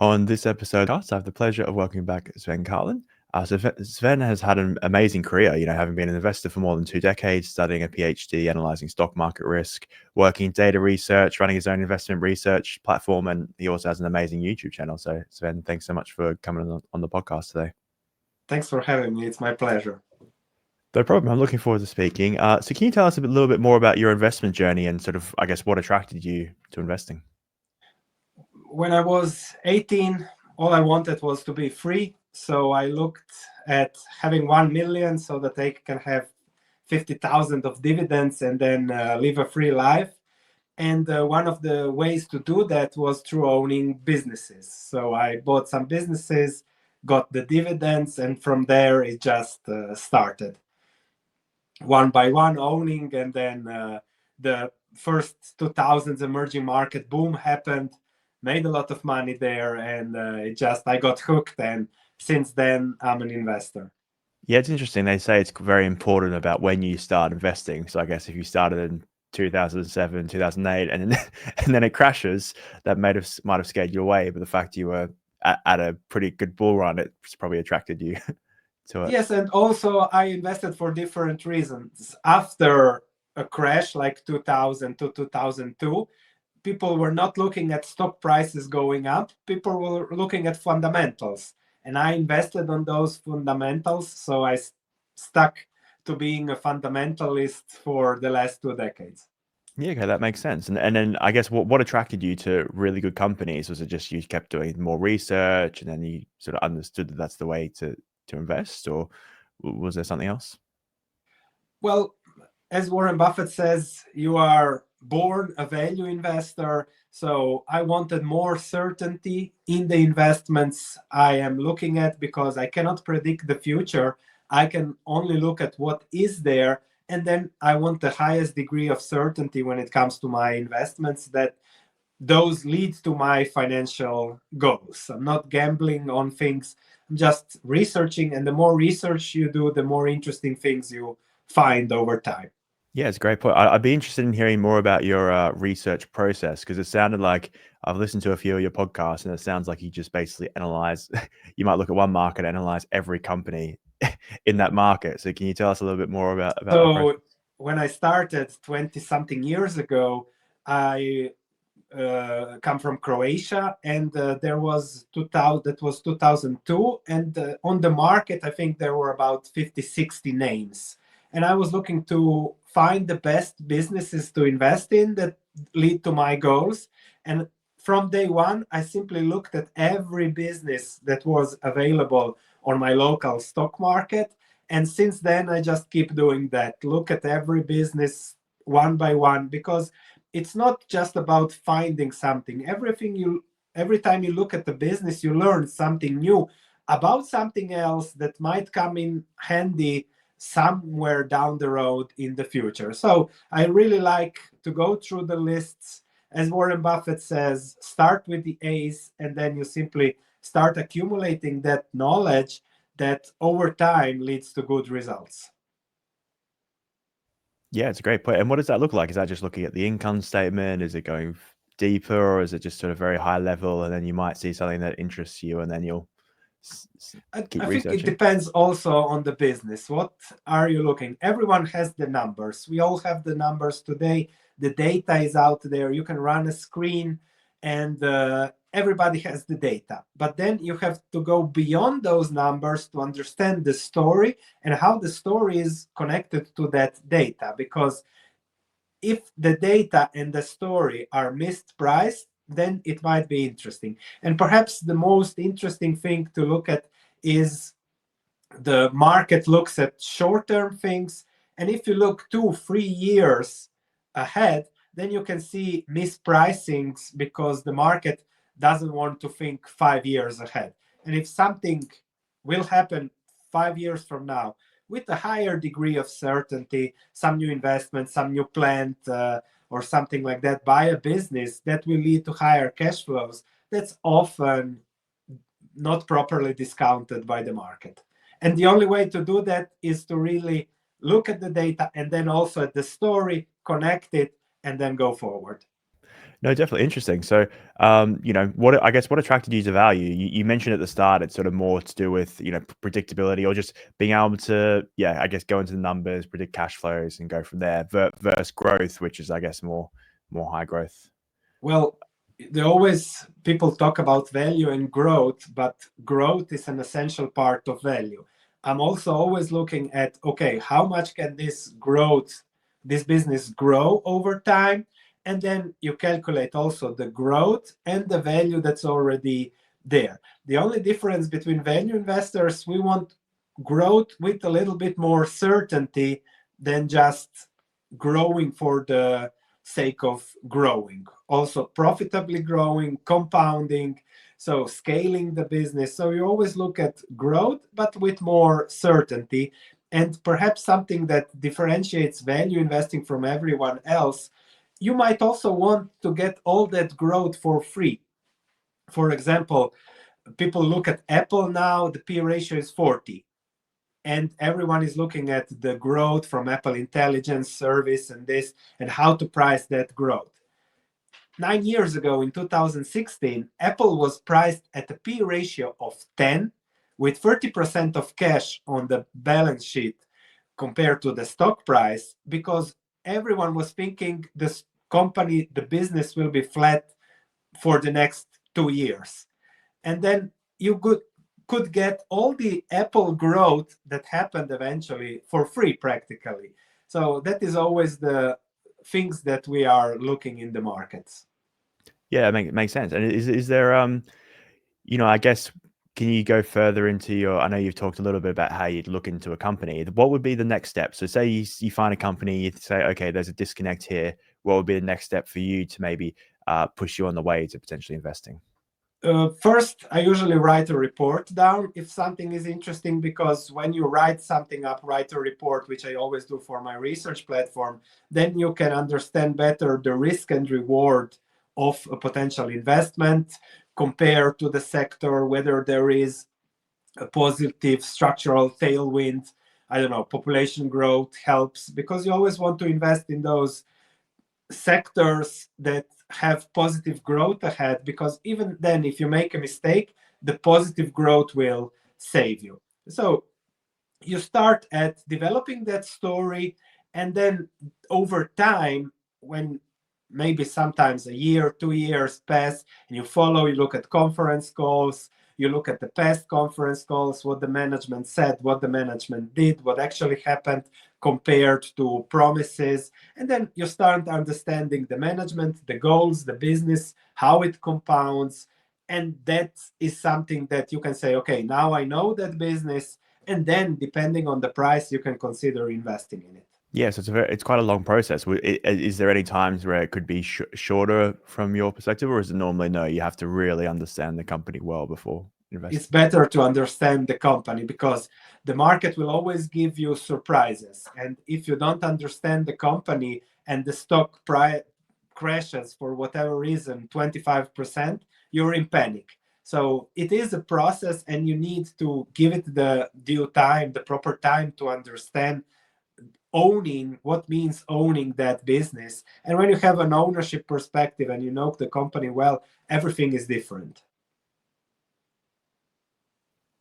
On this episode, I have the pleasure of welcoming back Sven Carlin. Sven has had an amazing career, having been an investor for more than 2 decades, studying a Ph.D, analyzing stock market risk, working in data research, running his own investment research platform, and he also has an amazing YouTube channel. So, Sven, thanks so much for coming on the podcast today. Thanks for having me. It's my pleasure. No problem. I'm looking forward to speaking. So can you tell us a little bit more about your investment journey and sort of, I guess, what attracted you to investing? When I was 18, all I wanted was to be free. So I looked at having 1 million so that I can have 50,000 of dividends and then live a free life. And one of the ways to do that was through owning businesses. So I bought some businesses, got the dividends, and from there it just started. One by one owning, and then the first 2000s emerging market boom happened, made a lot of money there, and I got hooked, and since then I'm an investor. Yeah, it's interesting. They say it's very important about when you start investing. So I guess if you started in 2007, 2008, and then, and then it crashes, that might have scared you away. But the fact you were at a pretty good bull run, it's probably attracted you to it. Yes, and also I invested for different reasons. After a crash like 2000 to 2002, people were not looking at stock prices going up. People were looking at fundamentals. And I invested on those fundamentals. So I stuck to being a fundamentalist for the last 2 decades. Yeah, okay, that makes sense. And then I guess what attracted you to really good companies? Was it just you kept doing more research and then you sort of understood that that's the way to invest, or was there something else? Well, as Warren Buffett says, you are born a value investor. So I wanted more certainty in the investments I am looking at because I cannot predict the future. I can only look at what is there. And then I want the highest degree of certainty when it comes to my investments, that those lead to my financial goals. I'm not gambling on things. I'm just researching. And the more research you do, the more interesting things you find over time. Yeah, it's a great point. I'd be interested in hearing more about your research process, because it sounded like I've listened to a few of your podcasts, and it sounds like you just basically analyze. You might look at one market, analyze every company in that market. So can you tell us a little bit more about that process? So when I started 20 something years ago, I come from Croatia, and there was 2000, that was 2002, and on the market I think there were about 50, 60 names, and I was looking to find the best businesses to invest in that lead to my goals. And from day one I simply looked at every business that was available on my local stock market, and since then I just keep doing that, look at every business one by one, because it's not just about finding something. Every time you look at the business, you learn something new about something else that might come in handy somewhere down the road in the future. So I really like to go through the lists. As Warren Buffett says, start with the A's, and then you simply start accumulating that knowledge that over time leads to good results. Yeah, it's a great point. And what does that look like? Is that just looking at the income statement? Is it going deeper, or is it just sort of very high level, and then you might see something that interests you, and then you'll keep I think it researching? depends also on the business. What are you looking? Everyone has the numbers. We all have the numbers today. The data is out there. You can run a screen, and everybody has the data. But then you have to go beyond those numbers to understand the story and how the story is connected to that data. Because if the data and the story are mispriced, then it might be interesting. And perhaps the most interesting thing to look at is the market looks at short-term things. And if you look 2 3 years ahead, then you can see mispricings because the market doesn't want to think 5 years ahead. And if something will happen 5 years from now with a higher degree of certainty, some new investment, some new plant, or something like that by a business that will lead to higher cash flows, that's often not properly discounted by the market. And the only way to do that is to really look at the data and then also at the story, connect it, and then go forward. No, definitely interesting. So, what I guess what attracted you to value? You mentioned at the start it's sort of more to do with predictability or just being able to, yeah, I guess go into the numbers, predict cash flows, and go from there. Versus growth, which is I guess more high growth. Well, there always people talk about value and growth, but growth is an essential part of value. I'm also always looking at, okay, how much can this growth, this business grow over time? And then you calculate also the growth and the value that's already there. The only difference between value investors, we want growth with a little bit more certainty than just growing for the sake of growing, also profitably growing, compounding, so scaling the business. So you always look at growth, but with more certainty. And perhaps something that differentiates value investing from everyone else, you might also want to get all that growth for free. For example, people look at Apple now, the P ratio is 40, and everyone is looking at the growth from Apple Intelligence Service and this and how to price that growth. 9 years ago in 2016, Apple was priced at a P ratio of 10 with 30% of cash on the balance sheet compared to the stock price because everyone was thinking this company, the business will be flat for the next 2 years. And then you could get all the Apple growth that happened eventually for free practically. So that is always the things that we are looking in the markets. Yeah, it makes sense. And is there I guess can you go further into your? I know you've talked a little bit about how you'd look into a company. What would be the next step? So say you find a company, you say, okay, there's a disconnect here. What would be the next step for you to maybe push you on the way to potentially investing? First, I usually write a report down if something is interesting, because when you write something up, write a report, which I always do for my research platform, then you can understand better the risk and reward of a potential investment, compare to the sector, whether there is a positive structural tailwind. I don't know, population growth helps because you always want to invest in those sectors that have positive growth ahead, because even then if you make a mistake, the positive growth will save you. So you start at developing that story, and then over time, when maybe sometimes a year, 2 years pass, and you follow, you look at conference calls, you look at the past conference calls, what the management said, what the management did, what actually happened compared to promises. And then you start understanding the management, the goals, the business, how it compounds. And that is something that you can say, okay, now I know that business. And then depending on the price, you can consider investing in it. Yes, it's quite a long process. Is there any times where it could be shorter from your perspective, or is it normally no? You have to really understand the company well before It's investing. better to understand the company because the market will always give you surprises. And if you don't understand the company and the stock crashes for whatever reason, 25%, you're in panic. So it is a process, and you need to give it the due time, the proper time to understand owning what means owning that business. And when you have an ownership perspective and you know the company well, everything is different.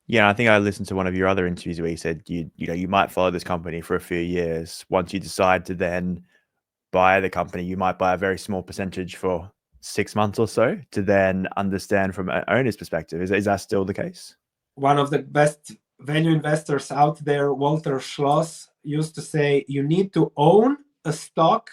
Yeah, I think I listened to one of your other interviews where you said you might follow this company for a few years. Once you decide to then buy the company, you might buy a very small percentage for 6 months or so to then understand from an owner's perspective. Is that still the case? One of the best value investors out there, Walter Schloss, used to say, you need to own a stock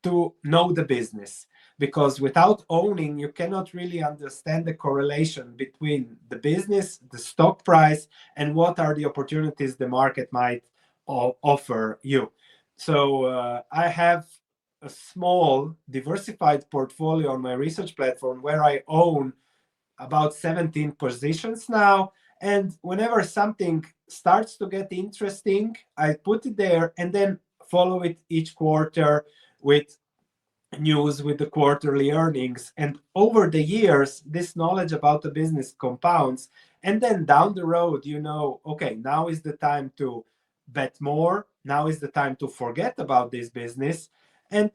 to know the business, because without owning, you cannot really understand the correlation between the business, the stock price, and what are the opportunities the market might offer you. So I have a small diversified portfolio on my research platform where I own about 17 positions now. And whenever something starts to get interesting, I put it there and then follow it each quarter with news, with the quarterly earnings. And over the years, this knowledge about the business compounds. And then down the road, okay, now is the time to bet more. Now is the time to forget about this business. And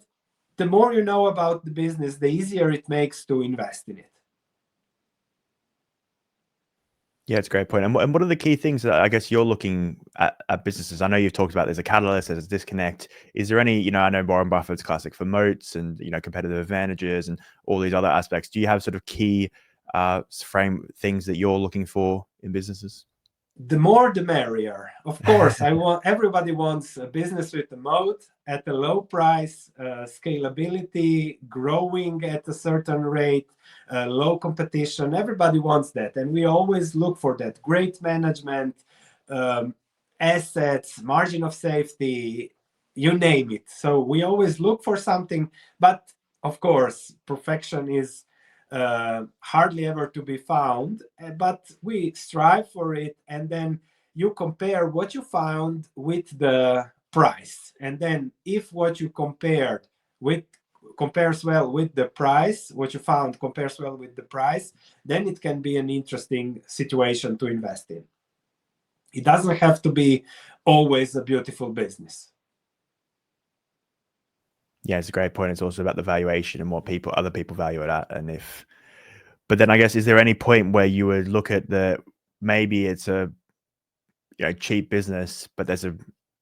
the more you know about the business, the easier it makes to invest in it. Yeah, it's a great point. And what are the key things that I guess you're looking at businesses? I know you've talked about there's a catalyst, there's a disconnect. Is there any, I know Warren Buffett's classic for moats and, competitive advantages and all these other aspects. Do you have sort of key frame things that you're looking for in businesses? The more the merrier. Of course, everybody wants a business with a moat at a low price, scalability, growing at a certain rate, low competition. Everybody wants that, and we always look for that. Great management, assets, margin of safety, you name it. So we always look for something, but of course, perfection is hardly ever to be found, but we strive for it. And then you compare what you found with the price. And then if what you compared with compares well with the price, what you found compares well with the price, then it can be an interesting situation to invest in. It doesn't have to be always a beautiful business. Yeah, it's a great point. It's also about the valuation and what other people value it at. But then I guess, is there any point where you would look at maybe it's a cheap business, but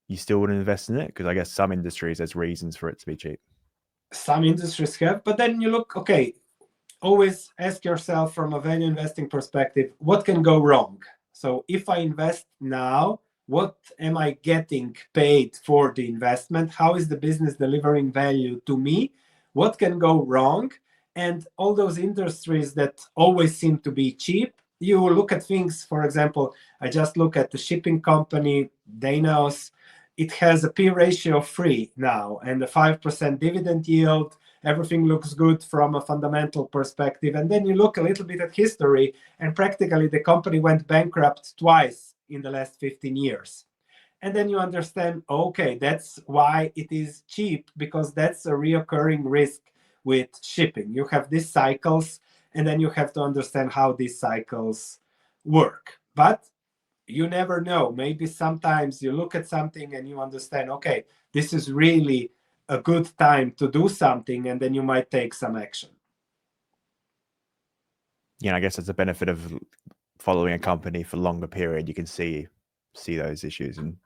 you still wouldn't invest in it? Because I guess some industries, there's reasons for it to be cheap. Some industries have, but then you look, okay, always ask yourself from a value investing perspective, what can go wrong? So if I invest now, what am I getting paid for the investment? How is the business delivering value to me? What can go wrong? And all those industries that always seem to be cheap, you look at things, for example, I just look at the shipping company, Danaos. It has a P ratio of 3 now and a 5% dividend yield. Everything looks good from a fundamental perspective. And then you look a little bit at history, and practically the company went bankrupt twice in the last 15 years. And then you understand, okay, that's why it is cheap, because that's a reoccurring risk with shipping. You have these cycles, and then you have to understand how these cycles work. But you never know. Maybe sometimes you look at something and you understand, okay, this is really a good time to do something, and then you might take some action. Yeah, I guess that's the benefit of following a company for a longer period. You can see those issues and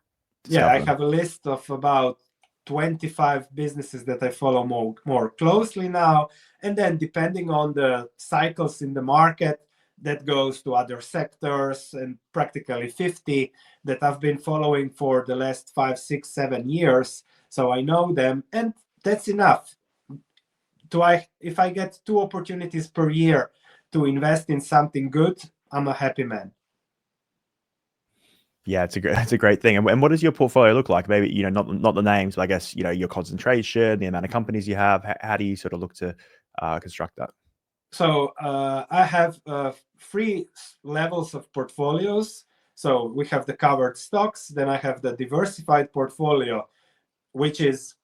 I have a list of about 25 businesses that I follow more closely now. And then depending on the cycles in the market, that goes to other sectors, and practically 50 that I've been following for the last 5, 6, 7 years. So I know them, and that's enough. If I get 2 opportunities per year to invest in something good, I'm a happy man. Yeah, it's a great thing. And what does your portfolio look like? Maybe, not the names, but I guess, your concentration, the amount of companies you have. How do you sort of look to construct that? So I have 3 levels of portfolios. So we have the covered stocks, then I have the diversified portfolio, which is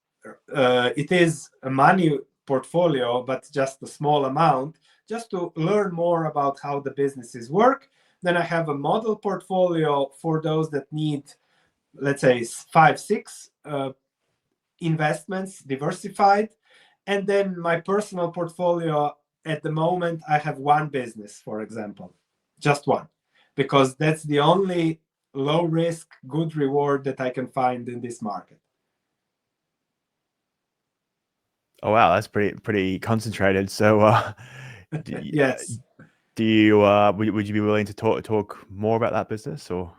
it is a money portfolio, but just a small amount, just to learn more about how the businesses work. Then I have a model portfolio for those that need, let's say, 5, 6 investments diversified. And then my personal portfolio, at the moment, I have 1 business, for example, just 1, because that's the only low risk, good reward that I can find in this market. Oh, wow, that's pretty concentrated. So, Yes. do you would you be willing to talk more about that business, or?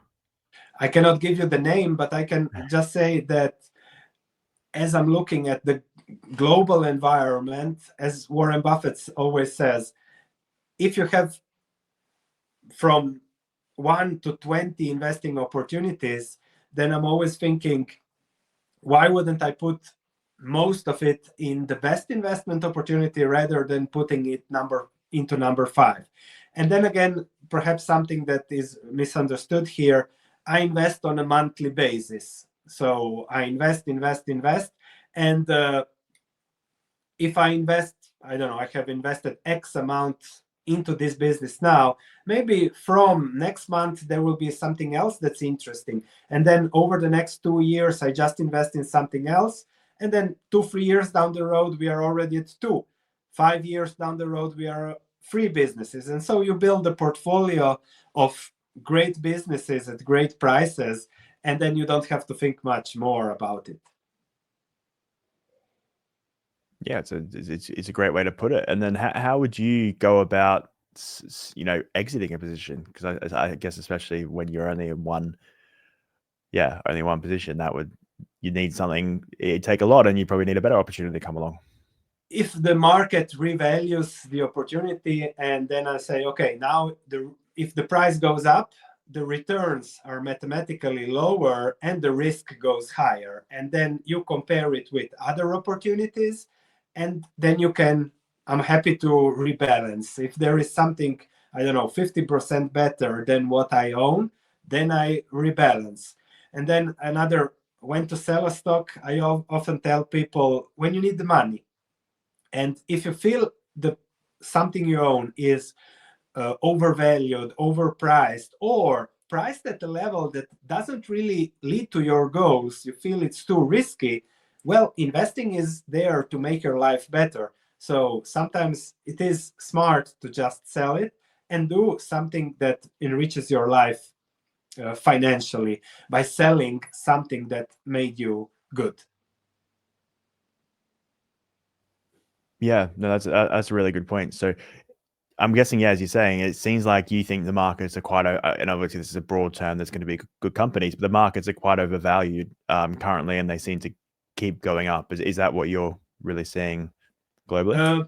I cannot give you the name, but I can just say that as I'm looking at the global environment, as Warren Buffett always says, if you have from 1 to 20 investing opportunities, then I'm always thinking, why wouldn't I put most of it in the best investment opportunity rather than putting it into number 5? And then again, perhaps something that is misunderstood here, I invest on a monthly basis. So I invest. And if I invest, I don't know, I have invested X amount into this business now, maybe from next month there will be something else that's interesting. And then over the next 2 years, I just invest in something else. And then 2-3 years down the road, we are already at 2. 5 years down the road, we are 3 businesses. And so you build a portfolio of great businesses at great prices, and then you don't have to think much more about it. Yeah, it's a great way to put it. And then how would you go about, exiting a position? Because I guess especially when you're only in one position, you need something. It'd take a lot, and you probably need a better opportunity to come along. If the market revalues the opportunity, and then I say, okay, now if the price goes up, the returns are mathematically lower and the risk goes higher. And then you compare it with other opportunities, and then I'm happy to rebalance. If there is something, I don't know, 50% better than what I own, then I rebalance. And then when to sell a stock, I often tell people, when you need the money, and if you feel something you own is overvalued, overpriced, or priced at a level that doesn't really lead to your goals, you feel it's too risky, well, investing is there to make your life better. So sometimes it is smart to just sell it and do something that enriches your life financially by selling something that made you good. Yeah, no, that's a really good point. So I'm guessing, as you're saying, it seems like you think the markets are quite, and obviously this is a broad term, there's going to be good companies, but the markets are quite overvalued currently, and they seem to keep going up. Is that what you're really seeing globally?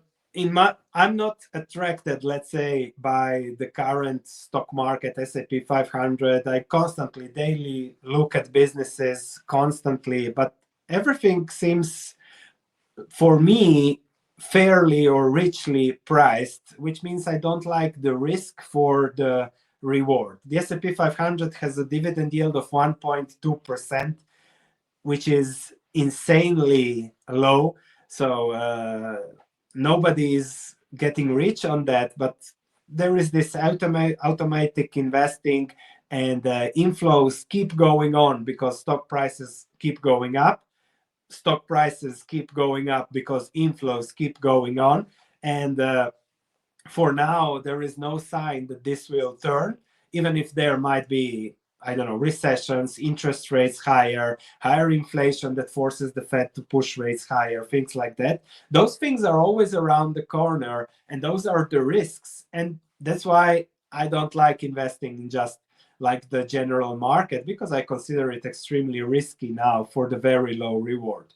I'm not attracted, let's say, by the current stock market, S&P 500. I constantly, daily look at businesses constantly, but everything seems, for me, fairly or richly priced, which means I don't like the risk for the reward. The S&P 500 has a dividend yield of 1.2%, which is insanely low. So nobody is getting rich on that, but there is this automatic investing, and inflows keep going on because stock prices keep going up. Stock prices keep going up because inflows keep going on. And for now, there is no sign that this will turn, even if there might be, I don't know, recessions, interest rates higher inflation that forces the Fed to push rates higher, things like that. Those things are always around the corner, and those are the risks. And that's why I don't like investing in just like the general market, because I consider it extremely risky now for the very low reward.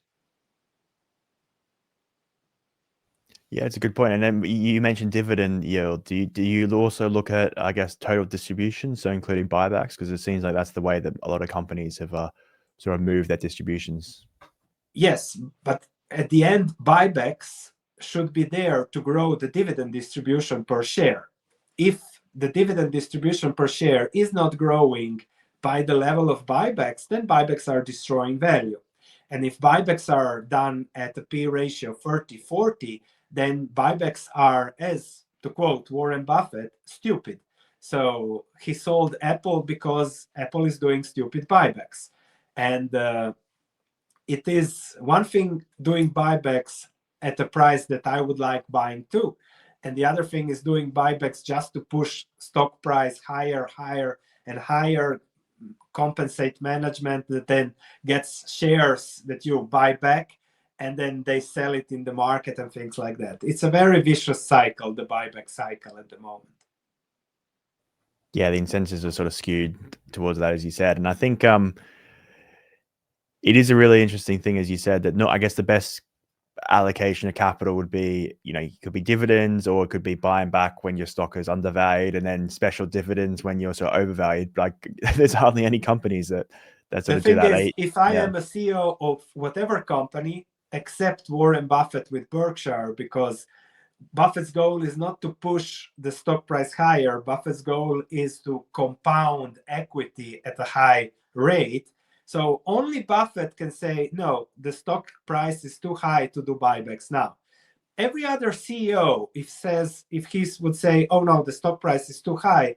Yeah, it's a good point. And then you mentioned dividend yield. Do you also look at, I guess, total distribution, so including buybacks? Because it seems like that's the way that a lot of companies have sort of moved their distributions. Yes, but at the end, buybacks should be there to grow the dividend distribution per share. If the dividend distribution per share is not growing by the level of buybacks, then buybacks are destroying value. And if buybacks are done at a P ratio 30-40, then buybacks are, as to quote Warren Buffett, stupid. So he sold Apple because Apple is doing stupid buybacks. And it is one thing doing buybacks at a price that I would like buying too. And the other thing is doing buybacks just to push stock price higher, and higher, compensate management that then gets shares that you buy back, and then they sell it in the market and things like that. It's a very vicious cycle, the buyback cycle at the moment. Yeah, the incentives are sort of skewed towards that, as you said. And I think it is a really interesting thing, as you said, that I guess the best allocation of capital would be, it could be dividends, or it could be buying back when your stock is undervalued, and then special dividends when you're sort of overvalued. Like there's hardly any companies that sort The of do thing that. is, if I Yeah. am a CEO of whatever company, except Warren Buffett with Berkshire, because Buffett's goal is not to push the stock price higher. Buffett's goal is to compound equity at a high rate. So only Buffett can say, no, the stock price is too high to do buybacks now. Every other CEO, if he would say, oh no, the stock price is too high,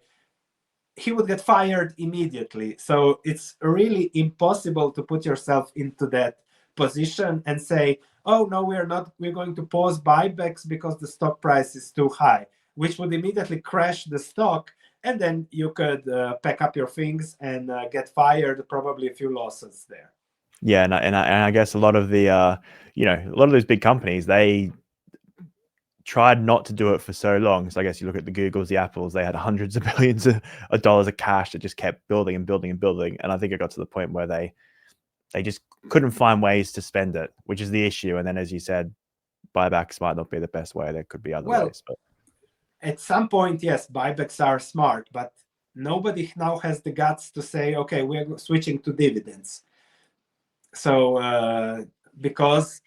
he would get fired immediately. So it's really impossible to put yourself into that position and say, oh no, we're going to pause buybacks because the stock price is too high, which would immediately crash the stock, and then you could pack up your things and get fired, probably a few losses there. Yeah, and I guess a lot of the a lot of those big companies, they tried not to do it for so long. So I guess you look at the Googles, the Apples, they had hundreds of billions of dollars of cash that just kept building and building and building. And I think it got to the point where they just couldn't find ways to spend it, which is the issue. And then, as you said, buybacks might not be the best way. There could be other ways. But at some point, yes, buybacks are smart, but nobody now has the guts to say, okay, we're switching to dividends. So because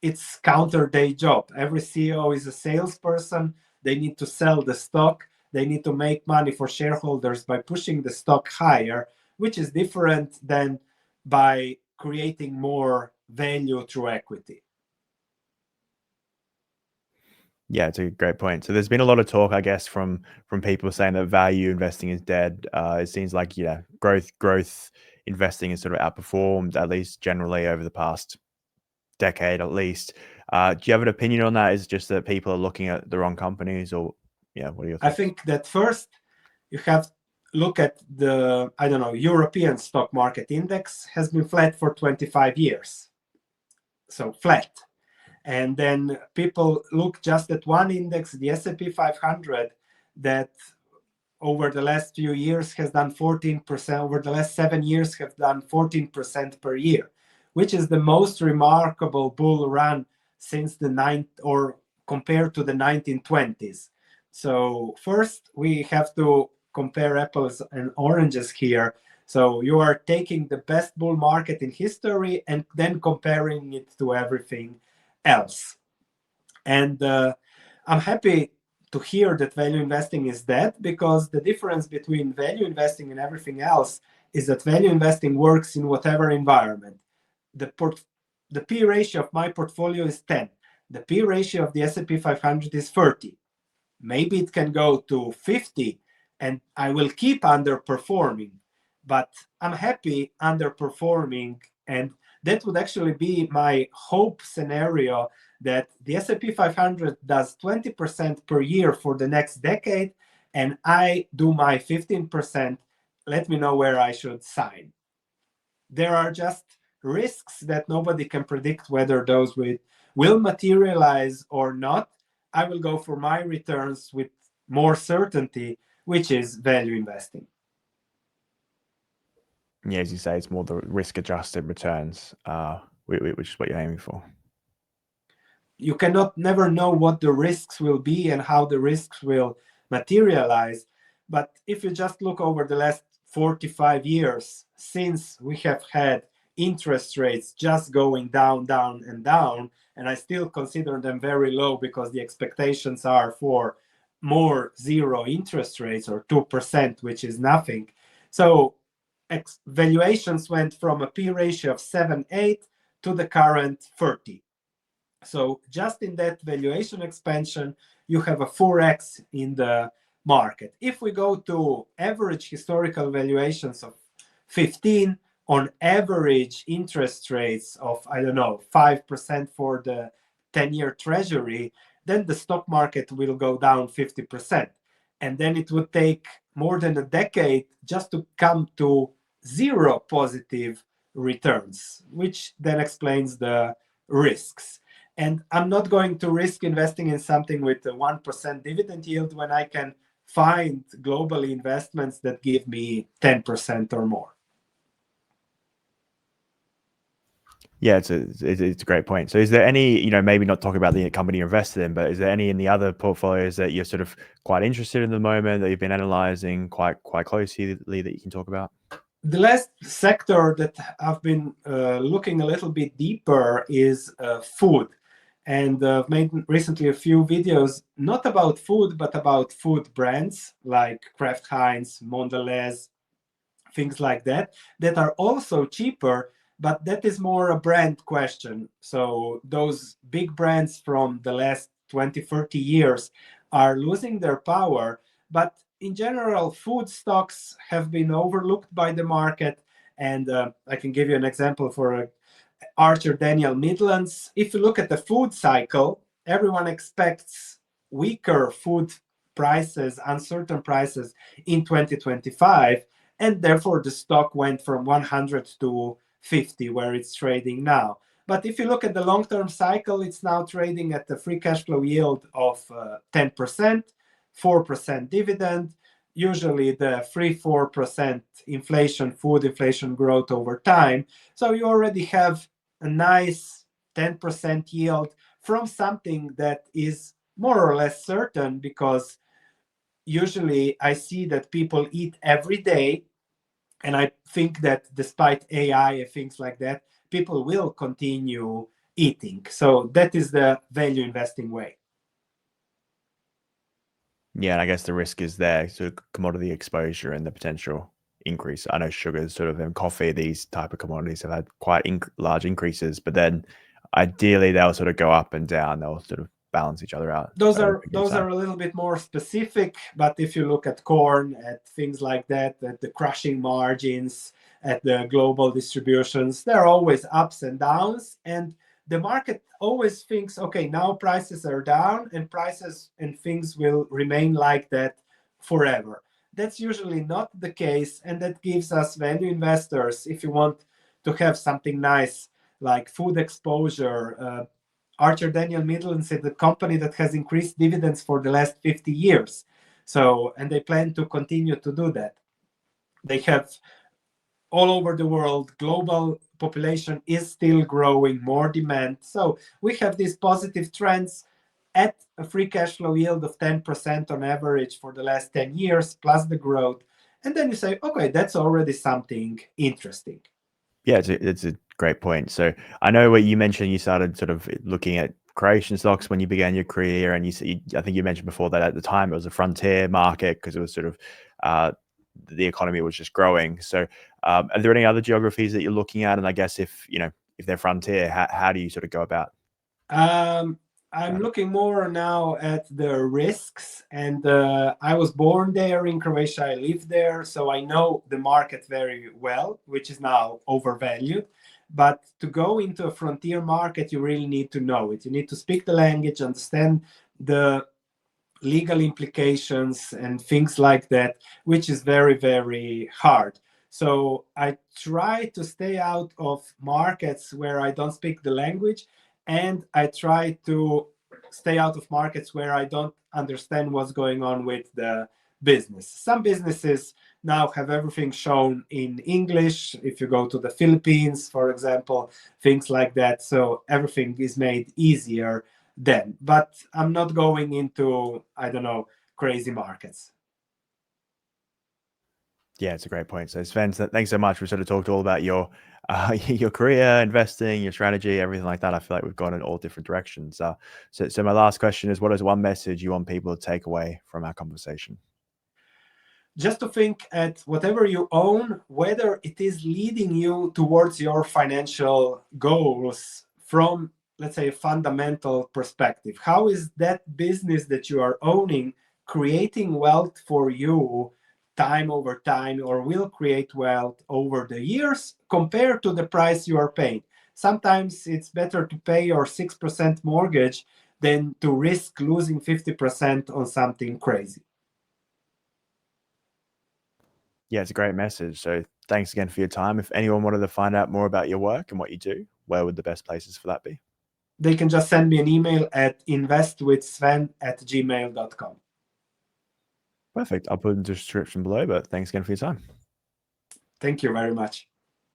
it's counter day job. Every CEO is a salesperson. They need to sell the stock. They need to make money for shareholders by pushing the stock higher, which is different than by creating more value through equity. Yeah, it's a great point. So there's been a lot of talk, I guess, from people saying that value investing is dead. It seems like growth investing has sort of outperformed, at least generally over the past decade, at least. Do you have an opinion on that? Is it just that people are looking at the wrong companies, or what are your thoughts? I think that first you have to look at the European stock market index has been flat for 25 years, so flat. And then people look just at one index, the S&P 500, that over the last few years has done 14%, over the last 7 years have done 14% per year, which is the most remarkable bull run since compared to the 1920s. So first we have to compare apples and oranges here. So you are taking the best bull market in history and then comparing it to everything else. And I'm happy to hear that value investing is dead, because the difference between value investing and everything else is that value investing works in whatever environment. The P ratio of my portfolio is 10. The P ratio of the S&P 500 is 30. Maybe it can go to 50 and I will keep underperforming, but I'm happy underperforming. And that would actually be my hope scenario, that the S&P 500 does 20% per year for the next decade, and I do my 15%. Let me know where I should sign. There are just risks that nobody can predict whether those will materialize or not. I will go for my returns with more certainty, which is value investing. Yeah, as you say, it's more the risk-adjusted returns, which is what you're aiming for. You cannot never know what the risks will be and how the risks will materialize. But if you just look over the last 45 years, since we have had interest rates just going down, down, and down, and I still consider them very low because the expectations are for more zero interest rates, or 2%, which is nothing. So valuations went from a P ratio of 7-8 to the current 30. So just in that valuation expansion, you have a 4x in the market. If we go to average historical valuations of 15, on average interest rates of, 5% for the 10-year treasury, then the stock market will go down 50%. And then it would take more than a decade just to come to zero positive returns, which then explains the risks. And I'm not going to risk investing in something with a 1% dividend yield when I can find globally investments that give me 10% or more. Yeah, it's a great point. So is there any, maybe not talking about the company you're invested in, but is there any in the other portfolios that you're sort of quite interested in the moment, that you've been analyzing quite closely, that you can talk about? The last sector that I've been looking a little bit deeper is food. And I've made recently a few videos, not about food, but about food brands like Kraft Heinz, Mondelez, things like that are also cheaper, but that is more a brand question. So those big brands from the last 20, 30 years are losing their power. But in general, food stocks have been overlooked by the market. And I can give you an example for Archer Daniel Midlands. If you look at the food cycle, everyone expects weaker food prices, uncertain prices in 2025, and therefore the stock went from 100 to 50 where it's trading now. But if you look at the long-term cycle, it's now trading at the free cash flow yield of 10%, 4% dividend, usually the 3-4% inflation, food inflation growth over time. So you already have a nice 10% yield from something that is more or less certain, because usually I see that people eat every day. And I think that despite AI and things like that, people will continue eating. So that is the value investing way. Yeah, and I guess the risk is there, sort of commodity exposure and the potential increase. I know sugars, sort of, and coffee, these type of commodities have had quite large increases, but then ideally they'll sort of go up and down. They'll sort of balance each other out. Those are a little bit more specific, but if you look at corn, at things like that, at the crushing margins, at the global distributions, there are always ups and downs, and the market always thinks, okay, now prices are down and prices and things will remain like that forever. That's usually not the case, and that gives us value investors, if you want to have something nice like food exposure. Archer Daniel Midlands is the company that has increased dividends for the last 50 years. So, and they plan to continue to do that. They have all over the world, global population is still growing, more demand. So we have these positive trends at a free cash flow yield of 10% on average for the last 10 years, plus the growth. And then you say, okay, that's already something interesting. Yeah, it's a great point. So I know what you mentioned, you started sort of looking at Croatian stocks when you began your career, and I think you mentioned before that at the time it was a frontier market because it was sort of the economy was just growing. So are there any other geographies that you're looking at? And I guess if they're frontier, how do you sort of go about? I'm looking more now at the risks, and I was born there in Croatia. I live there, so I know the market very well, which is now overvalued. But to go into a frontier market, you really need to know it. You need to speak the language, understand the legal implications and things like that, which is very, very hard. So I try to stay out of markets where I don't speak the language, and I try to stay out of markets where I don't understand what's going on with the business. Some businesses now have everything shown in English. If you go to the Philippines, for example, things like that. So everything is made easier then. But I'm not going into, I don't know, crazy markets. Yeah, it's a great point. So Sven, thanks so much. We sort of talked all about your your career, investing, your strategy, everything like that. I feel like we've gone in all different directions. So my last question is, what is one message you want people to take away from our conversation? Just to think at whatever you own, whether it is leading you towards your financial goals from, let's say, a fundamental perspective. How is that business that you are owning creating wealth for you time over time, or will create wealth over the years compared to the price you are paying? Sometimes it's better to pay your 6% mortgage than to risk losing 50% on something crazy. Yeah, it's a great message. So thanks again for your time. If anyone wanted to find out more about your work and what you do, where would the best places for that be? They can just send me an email at investwithsven@gmail.com. Perfect. I'll put in the description below, but thanks again for your time. Thank you very much.